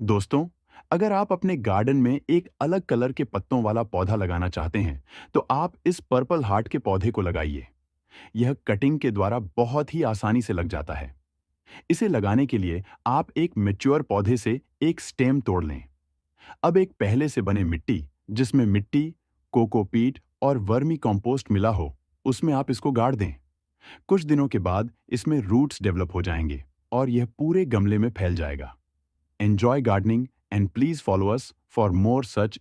दोस्तों, अगर आप अपने गार्डन में एक अलग कलर के पत्तों वाला पौधा लगाना चाहते हैं, तो आप इस पर्पल हार्ट के पौधे को लगाइए। यह कटिंग के द्वारा बहुत ही आसानी से लग जाता है। इसे लगाने के लिए आप एक मैच्योर पौधे से एक स्टेम तोड़ लें। अब एक पहले से बने मिट्टी, जिसमें मिट्टी, कोकोपीट और वर्मी कंपोस्ट मिला हो, उसमें आप इसको गाड़ दें। कुछ दिनों के बाद इसमें रूट्स डेवलप हो जाएंगे और यह पूरे गमले में फैल जाएगा। Enjoy gardening and please follow us for more such